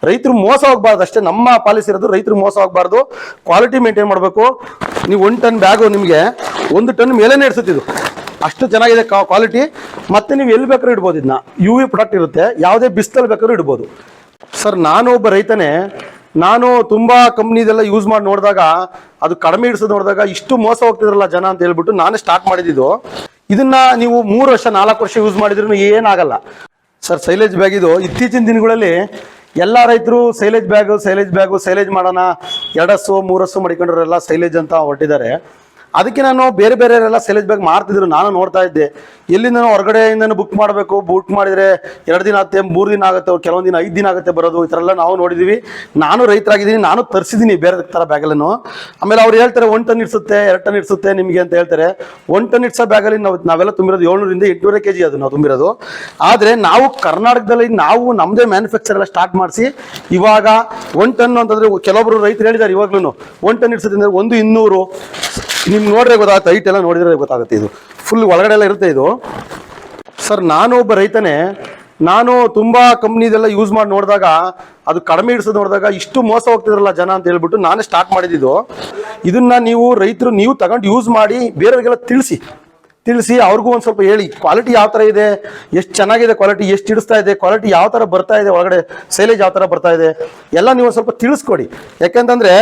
ರೈತರು ಮೋಸ ಹೋಗಬಾರ್ದು ಅಷ್ಟೇ ನಮ್ಮ ಪಾಲಿಸಿ ಇರೋದು. ರೈತರು ಮೋಸ ಹೋಗಬಾರ್ದು, ಕ್ವಾಲಿಟಿ ಮೇಂಟೈನ್ ಮಾಡಬೇಕು. ನೀವು 1 ಟನ್ ಬ್ಯಾಗು ನಿಮಗೆ 1 ಟನ್ ಮೇಲೇನೆ ಇಡ್ಸುತ್ತಿದ್ದು, ಅಷ್ಟು ಚೆನ್ನಾಗಿದೆ ಕ್ವಾಲಿಟಿ. ಮತ್ತೆ ನೀವು ಎಲ್ಲಿ ಬೇಕಾದ್ರೂ ಇಡ್ಬೋದು. ಇದನ್ನ UV ಪ್ರಾಡಕ್ಟ್ ಇರುತ್ತೆ, ಯಾವುದೇ ಬಿಸ್ತಲ್ಲಿ ಬೇಕಾದ್ರೂ ಇಡ್ಬೋದು. ಸರ್ ನಾನು ಒಬ್ಬ ರೈತನೇ, ನಾನು ತುಂಬಾ ಕಂಪ್ನಿದೆಲ್ಲ ಯೂಸ್ ಮಾಡಿ ನೋಡಿದಾಗ ಅದು ಕಡಿಮೆ ಇಡ್ಸೋದು ನೋಡಿದಾಗ ಇಷ್ಟು ಮೋಸ ಹೋಗ್ತಿದ್ರಲ್ಲ ಜನ ಅಂತ ಹೇಳ್ಬಿಟ್ಟು ನಾನೇ ಸ್ಟಾರ್ಟ್ ಮಾಡಿದ್ದು. ಇದನ್ನ ನೀವು 3 ವರ್ಷ 4 ವರ್ಷ ಯೂಸ್ ಮಾಡಿದ್ರು ಏನಾಗಲ್ಲ ಸರ್. ಸೈಲೇಜ್ ಬ್ಯಾಗ್ ಇದು ಇತ್ತೀಚಿನ ದಿನಗಳಲ್ಲಿ ಎಲ್ಲ ರೈತರು ಸೈಲೇಜ್ ಬ್ಯಾಗು ಮಾಡೋಣ 2 ಹಸು 3 ಹಸು ಮಡಿಕೊಂಡ್ರೆಲ್ಲ ಸೈಲೇಜ್ ಅಂತ ಹೊರಟಿದ್ದಾರೆ. ಅದಕ್ಕೆ ನಾನು ಬೇರೆ ಬೇರೆಯವರೆಲ್ಲ ಸೈಲೇಜ್ ಬ್ಯಾಗ್ ಮಾಡ್ತಿದ್ರು, ನಾನು ನೋಡ್ತಾ ಇದ್ದೆ. ಎಲ್ಲಿಂದ ಹೊರಗಡೆಯಿಂದ ಬುಕ್ ಮಾಡಬೇಕು, ಬುಕ್ ಮಾಡಿದ್ರೆ 2 ದಿನ ಆಗುತ್ತೆ, 3 ದಿನ ಆಗುತ್ತೆ, ಕೆಲವೊಂದು ದಿನ 5 ದಿನ ಆಗುತ್ತೆ ಬರೋದು. ಈ ಥರ ಎಲ್ಲ ನಾವು ನೋಡಿದ್ದೀವಿ. ನಾನು ರೈತರಾಗಿದ್ದೀನಿ, ನಾನು ತರಿಸಿದ್ದೀನಿ ಬೇರೆ ಥರ ಬ್ಯಾಗಲ್ಲೂ. ಆಮೇಲೆ ಅವ್ರು ಹೇಳ್ತಾರೆ 1 ಟನ್ ಇಡ್ಸುತ್ತೆ 2 ಟನ್ ಇಡ್ಸುತ್ತೆ ನಿಮಗೆ ಅಂತ ಹೇಳ್ತಾರೆ. 1 ಟನ್ ಇಡ್ಸೋ ಬ್ಯಾಗಲ್ಲಿ ನಾವೆಲ್ಲ ತುಂಬಿರೋದು 700 ರಿಂದ 800 kg ಅದು ನಾವು ತುಂಬಿರೋದು. ಆದರೆ ನಾವು ಕರ್ನಾಟಕದಲ್ಲಿ ನಾವು ನಮ್ಮದೇ ಮ್ಯಾನುಫ್ಯಾಕ್ಚರ್ ಎಲ್ಲ ಸ್ಟಾರ್ಟ್ ಮಾಡಿಸಿ ಇವಾಗ 1 ಟನ್ ಅಂತಂದರೆ ಕೆಲವೊಬ್ರು ರೈತರು ಹೇಳಿದ್ದಾರೆ ಇವಾಗ್ಲೂ 1 ಟನ್ ಇಡ್ಸುತ್ತೆ ಅಂದರೆ 1 200 ನಿಮ್ಗೆ ನೋಡ್ರೆ ಗೊತ್ತಾಗುತ್ತೆ, ಹೈಟ್ ಎಲ್ಲ ನೋಡಿದ್ರೆ ಗೊತ್ತಾಗುತ್ತೆ. ಇದು ಫುಲ್ ಒಳಗಡೆ ಎಲ್ಲ ಇರುತ್ತೆ ಇದು. ಸರ್ ನಾನು ಒಬ್ಬ ರೈತನೇ, ನಾನು ತುಂಬಾ ಕಂಪ್ನಿದೆಲ್ಲ ಯೂಸ್ ಮಾಡಿ ನೋಡಿದಾಗ ಅದು ಕಡಿಮೆ ಇಡ್ಸೋದು ನೋಡಿದಾಗ ಇಷ್ಟು ಮೋಸ ಹೋಗ್ತಿದ್ರಲ್ಲ ಜನ ಅಂತ ಹೇಳ್ಬಿಟ್ಟು ನಾನೇ ಸ್ಟಾರ್ಟ್ ಮಾಡಿದ್ದು. ಇದನ್ನ ನೀವು ರೈತರು ನೀವು ತಗೊಂಡು ಯೂಸ್ ಮಾಡಿ ಬೇರೆಯವ್ರಿಗೆಲ್ಲ ತಿಳಿಸಿ ಅವ್ರಿಗೂ ಒಂದು ಸ್ವಲ್ಪ ಹೇಳಿ ಕ್ವಾಲಿಟಿ ಯಾವ ಥರ ಇದೆ, ಎಷ್ಟು ಚೆನ್ನಾಗಿದೆ ಕ್ವಾಲಿಟಿ, ಎಷ್ಟು ಇಡಿಸ್ತಾ ಇದೆ, ಕ್ವಾಲಿಟಿ ಯಾವ ಥರ ಬರ್ತಾ ಇದೆ, ಒಳಗಡೆ ಸೈಲೇಜ್ ಯಾವ ಥರ ಬರ್ತಾ ಇದೆ ಎಲ್ಲ ನೀವು ಒಂದು ಸ್ವಲ್ಪ ತಿಳಿಸ್ಕೊಡಿ. ಯಾಕೆಂತಂದರೆ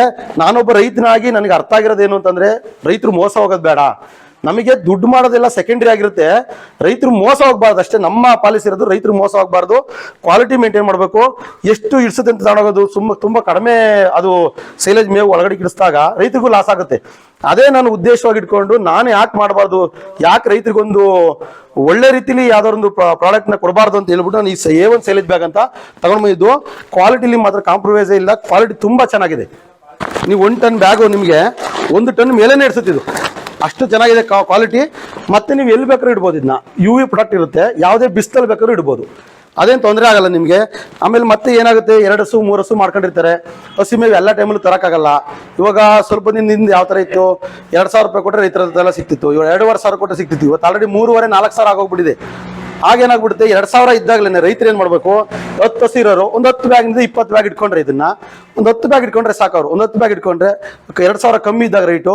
ನಾನೊಬ್ಬ ರೈತನಾಗಿ ನನಗೆ ಅರ್ಥ ಆಗಿರೋದೇನು ಅಂತಂದರೆ ರೈತರು ಮೋಸ ಹೋಗೋದು ಬೇಡ. ನಮಗೆ ದುಡ್ಡು ಮಾಡೋದೆಲ್ಲ ಸೆಕೆಂಡ್ರಿ ಆಗಿರುತ್ತೆ, ರೈತರು ಮೋಸ ಹೋಗಬಾರ್ದು ಅಷ್ಟೇ ನಮ್ಮ ಪಾಲಿಸಿ ಇರೋದು. ರೈತರು ಮೋಸ ಹೋಗಬಾರ್ದು, ಕ್ವಾಲಿಟಿ ಮೇಂಟೈನ್ ಮಾಡಬೇಕು. ಎಷ್ಟು ಇಡಿಸುತ್ತೆ ಅಂತ ತಗೊಂಡೋಗೋದು ತುಂಬ ಕಡಿಮೆ ಅದು ಸೈಲೇಜ್ ಮೇವು ಒಳಗಡೆ ಇಡಿಸಿದಾಗ ರೈತರಿಗೂ ಲಾಸ್ ಆಗುತ್ತೆ. ಅದೇ ನಾನು ಉದ್ದೇಶವಾಗಿ ಇಟ್ಕೊಂಡು ನಾನು ಯಾಕೆ ಮಾಡಬಾರ್ದು, ಯಾಕೆ ರೈತರಿಗೊಂದು ಒಳ್ಳೆ ರೀತಿಲಿ ಯಾವ್ದಾರೊಂದು ಪ್ರಾಡಕ್ಟ್ನ ಕೊಡಬಾರ್ದು ಅಂತ ಹೇಳ್ಬಿಟ್ಟು ನಾನು ಈ A1 ಸೈಲೇಜ್ ಬ್ಯಾಗ್ ಅಂತ ತಗೊಂಡು ಬಂದಿದ್ದು. ಕ್ವಾಲಿಟಿಲಿ ಮಾತ್ರ ಕಾಂಪ್ರಮೈಸೇ ಇಲ್ಲ, ಕ್ವಾಲಿಟಿ ತುಂಬ ಚೆನ್ನಾಗಿದೆ. ನೀವು 1 ಟನ್ ಬ್ಯಾಗು ನಿಮಗೆ 1 ಟನ್ ಮೇಲೇನೆ ಇಡ್ಸುತ್ತಿದ್ದು, ಅಷ್ಟು ಚೆನ್ನಾಗಿದೆ ಕ್ವಾಲಿಟಿ. ಮತ್ತೆ ನೀವು ಎಲ್ಲಿ ಬೇಕಾದ್ರೂ ಇಡ್ಬೋದು. ಇದನ್ನ UV ಪ್ರಾಡಕ್ಟ್ ಇರುತ್ತೆ, ಯಾವುದೇ ಬಿಸ್ತಲ್ಲಿ ಬೇಕಾದ್ರೂ ಇಡ್ಬೋದು, ಅದೇನು ತೊಂದರೆ ಆಗಲ್ಲ ನಿಮಗೆ. ಆಮೇಲೆ ಮತ್ತೆ ಏನಾಗುತ್ತೆ, 2 ಹಸು 3 ಹಸು ಮಾಡ್ಕೊಂಡಿರ್ತಾರೆ, ಹಸಿ ಮೇವು ಎಲ್ಲ ಟೈಮಲ್ಲೂ ತರೋಕ್ಕಾಗಲ್ಲ. ಇವಾಗ ಸ್ವಲ್ಪ ದಿನದಿಂದ ಯಾವ ಥರ ಇತ್ತು, 2000 ರೂಪಾಯಿ ಕೊಟ್ಟರೆ ರೈತರದೆಲ್ಲ ಸಿಕ್ತಿತ್ತು, ಇವಾಗ 2500 ಕೊಟ್ಟರೆ ಸಿಕ್ತಿತ್ತು. ಇವತ್ತು ಆಲ್ರೆಡಿ 3,500-4,000 ಆಗೋಗ್ಬಿಟ್ಟಿದೆ. ಆಗೇನಾಗ್ಬಿಡುತ್ತೆ, 2000 ಇದ್ದಾಗಲೇ ರೈತರು ಏನು ಮಾಡಬೇಕು, 10 ಹಸು ಇರೋರು ಒಂದು 10 ಬ್ಯಾಗಿಂದ 20 ಬ್ಯಾಗ್ ಇಟ್ಕೊಂಡ್ರೆ, ಇದನ್ನ ಒಂದು 10 ಬ್ಯಾಗ್ ಇಟ್ಕೊಂಡ್ರೆ ಸಾಕವ್ರು. ಒಂದು 10 ಬ್ಯಾಗ್ ಇಟ್ಕೊಂಡ್ರೆ 2000 ಕಮ್ಮಿ ಇದ್ದಾಗ ರೈಟು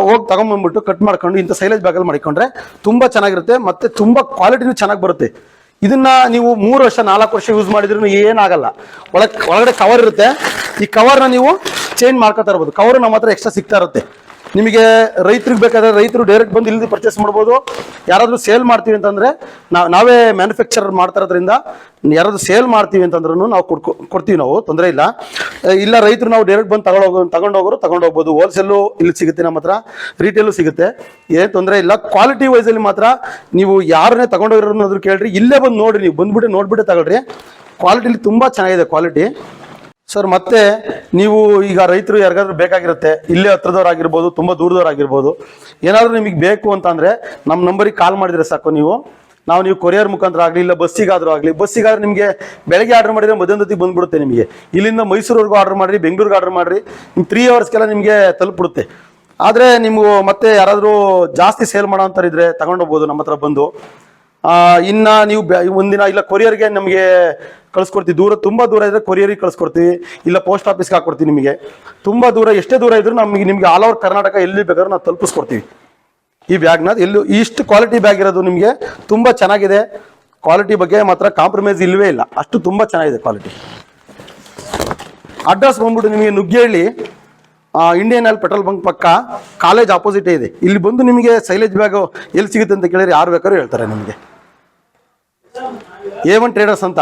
ಹೋಗಿ ತಗೊಂಡ್ಬಂದ್ಬಿಟ್ಟು ಕಟ್ ಮಾಡ್ಕೊಂಡು ಇಂಥ ಸೈಲೇಜ್ ಬ್ಯಾಗಲ್ಲಿ ಮಾಡಿಕೊಂಡ್ರೆ ತುಂಬ ಚೆನ್ನಾಗಿರುತ್ತೆ. ಮತ್ತೆ ತುಂಬ ಕ್ವಾಲಿಟಿನೂ ಚೆನ್ನಾಗಿ ಬರುತ್ತೆ. ಇದನ್ನ ನೀವು 3 ವರ್ಷ 4 ವರ್ಷ ಯೂಸ್ ಮಾಡಿದ್ರು ಏನಾಗಲ್ಲ. ಒಳಗಡೆ ಕವರ್ ಇರುತ್ತೆ, ಈ ಕವರ್ನ ನೀವು ಚೇಂಜ್ ಮಾಡ್ಕೊತಾ ಇರ್ಬೋದು. ಕವರ್ ನಮ್ಮ ಹತ್ರ ಎಕ್ಸ್ಟ್ರಾ ಸಿಗ್ತಾ ಇರುತ್ತೆ. ನಿಮಗೆ ರೈತರಿಗೆ ಬೇಕಾದ್ರೆ ರೈತರು ಡೈರೆಕ್ಟ್ ಬಂದು ಇಲ್ಲಿ ಪರ್ಚೇಸ್ ಮಾಡ್ಬೋದು. ಯಾರಾದರೂ ಸೇಲ್ ಮಾಡ್ತೀವಿ ಅಂತಂದರೆ ನಾವೇ ಮ್ಯಾನುಫ್ಯಾಕ್ಚರ್ ಮಾಡ್ತಾ ಇರೋದ್ರಿಂದ ಯಾರಾದರೂ ಸೇಲ್ ಮಾಡ್ತೀವಿ ಅಂತಂದ್ರೂ ನಾವು ಕೊಡ್ತೀವಿ, ನಾವು ತೊಂದರೆ ಇಲ್ಲ. ಇಲ್ಲ ರೈತರು ನಾವು ಡೈರೆಕ್ಟ್ ಬಂದು ತಗೊಂಡು ಹೋಗ್ಬೋದು. ಹೋಲ್ಸೇಲು ಇಲ್ಲಿ ಸಿಗುತ್ತೆ, ನಮ್ಮ ಹತ್ರ ರಿಟೇಲು ಸಿಗುತ್ತೆ, ಏನು ತೊಂದರೆ ಇಲ್ಲ. ಕ್ವಾಲಿಟಿ ವೈಸಲ್ಲಿ ಮಾತ್ರ ನೀವು ಯಾರನ್ನೇ ತಗೊಂಡೋಗಿರೋದು ಕೇಳ್ರಿ, ಇಲ್ಲೇ ಬಂದು ನೋಡಿರಿ, ನೀವು ಬಂದುಬಿಟ್ಟು ನೋಡಿಬಿಟ್ಟು ತಗೊಳ್ರಿ. ಕ್ವಾಲಿಟಿಲಿ ತುಂಬ ಚೆನ್ನಾಗಿದೆ ಕ್ವಾಲಿಟಿ. ಸರ್ ಮತ್ತೆ ನೀವು ಈಗ ರೈತರು ಯಾರಿಗಾದ್ರೂ ಬೇಕಾಗಿರುತ್ತೆ, ಇಲ್ಲೇ ಹತ್ರದವ್ರಾಗಿರ್ಬೋದು, ತುಂಬ ದೂರದವ್ರಾಗಿರ್ಬೋದು, ಏನಾದರೂ ನಿಮಗೆ ಬೇಕು ಅಂತಂದರೆ ನಮ್ಮ ನಂಬರಿಗೆ ಕಾಲ್ ಮಾಡಿದರೆ ಸಾಕು. ನೀವು ಕೊರಿಯರ್ ಮುಖಾಂತರ ಆಗಲಿ, ಇಲ್ಲ ಬಸ್ಸಿಗಾದರೂ ಆಗಲಿ. ಬಸ್ಸಿಗಾದ್ರೆ ನಿಮಗೆ ಬೆಳಗ್ಗೆ ಆರ್ಡರ್ ಮಾಡಿದರೆ ಮಧ್ಯಾಹ್ನದೊತ್ತಿಗೆ ಬಂದುಬಿಡುತ್ತೆ. ನಿಮಗೆ ಇಲ್ಲಿಂದ ಮೈಸೂರಿವರೆಗೂ ಆರ್ಡರ್ ಮಾಡಿರಿ, ಬೆಂಗಳೂರಿಗೆ ಆರ್ಡರ್ ಮಾಡಿರಿ, ನಿಮ್ಗೆ 3 ಅವರ್ಸ್ಗೆಲ್ಲ ನಿಮಗೆ ತಲುಪಿಬಿಡುತ್ತೆ. ಆದರೆ ನೀವು ಮತ್ತೆ ಯಾರಾದರೂ ಜಾಸ್ತಿ ಸೇಲ್ ಮಾಡೋ ಅಂತಾರಿದ್ರೆ ತಗೊಂಡೋಗ್ಬೋದು ನಮ್ಮ ಹತ್ರ ಬಂದು. ಇನ್ನು ನೀವು ಒಂದಿನ ಇಲ್ಲ ಕೊರಿಯರ್ಗೆ ನಮಗೆ ಕಳಿಸ್ಕೊಡ್ತೀವಿ. ತುಂಬ ದೂರ ಇದ್ದರೆ ಕೊರಿಯರಿಗೆ ಕಳಿಸ್ಕೊಡ್ತೀವಿ, ಇಲ್ಲ ಪೋಸ್ಟ್ ಆಫೀಸ್ಗೆ ಹಾಕ್ಕೊಡ್ತೀವಿ. ನಿಮಗೆ ತುಂಬ ದೂರ ಎಷ್ಟೇ ದೂರ ಇದ್ರೂ ನಿಮಗೆ ಆಲ್ ಓವರ್ ಕರ್ನಾಟಕ ಎಲ್ಲಿ ಬೇಕಾದ್ರೂ ನಾವು ತಲುಪಿಸ್ಕೊಡ್ತೀವಿ ಈ ಬ್ಯಾಗ್ನ. ಇಷ್ಟು ಕ್ವಾಲಿಟಿ ಬ್ಯಾಗ್ ಇರೋದು ನಿಮಗೆ ತುಂಬ ಚೆನ್ನಾಗಿದೆ. ಕ್ವಾಲಿಟಿ ಬಗ್ಗೆ ಮಾತ್ರ ಕಾಂಪ್ರಮೈಸ್ ಇಲ್ಲವೇ ಇಲ್ಲ, ಅಷ್ಟು ತುಂಬ ಚೆನ್ನಾಗಿದೆ ಕ್ವಾಲಿಟಿ. ಅಡ್ರೆಸ್ ಬಂದ್ಬಿಟ್ಟು ನಿಮಗೆ Nuggehalli Indian oil petrol bunk ಪಕ್ಕ, ಕಾಲೇಜ್ ಆಪೋಸಿಟೇ ಇದೆ. ಇಲ್ಲಿ ಬಂದು ನಿಮಗೆ ಸೈಲೇಜ್ ಬ್ಯಾಗು ಎಲ್ಲಿ ಸಿಗುತ್ತೆ ಅಂತ ಕೇಳಿದ್ರೆ ಯಾರು ಬೇಕಾದ್ರೂ ಹೇಳ್ತಾರೆ ನಿಮಗೆ. A1 ಟ್ರೇಡರ್ಸ್ ಅಂತ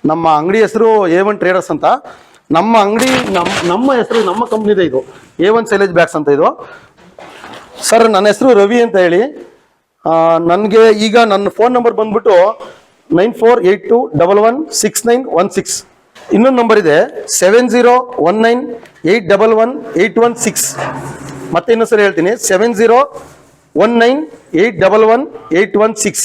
ನಮ್ಮ ಅಂಗಡಿ ಹೆಸರು, A1 ಟ್ರೇಡರ್ಸ್ ಅಂತ ನಮ್ಮ ಅಂಗಡಿ, ನಮ್ಮ ಹೆಸರು, ನಮ್ಮ ಕಂಪ್ನಿದೆ ಇದು, A1 ಸೈಲೇಜ್ ಬ್ಯಾಗ್ಸ್ ಅಂತ ಇದು. ಸರ್ ನನ್ನ ಹೆಸರು ರವಿ ಅಂತ ಹೇಳಿ. ನನಗೆ ಈಗ ನನ್ನ ಫೋನ್ ನಂಬರ್ ಬಂದ್ಬಿಟ್ಟು 9482116916. ಇನ್ನೊಂದು ನಂಬರ್ ಇದೆ 7019811816. ಮತ್ತೆ ಇನ್ನೊಂದು ಸರಿ ಹೇಳ್ತೀನಿ, 7019811816.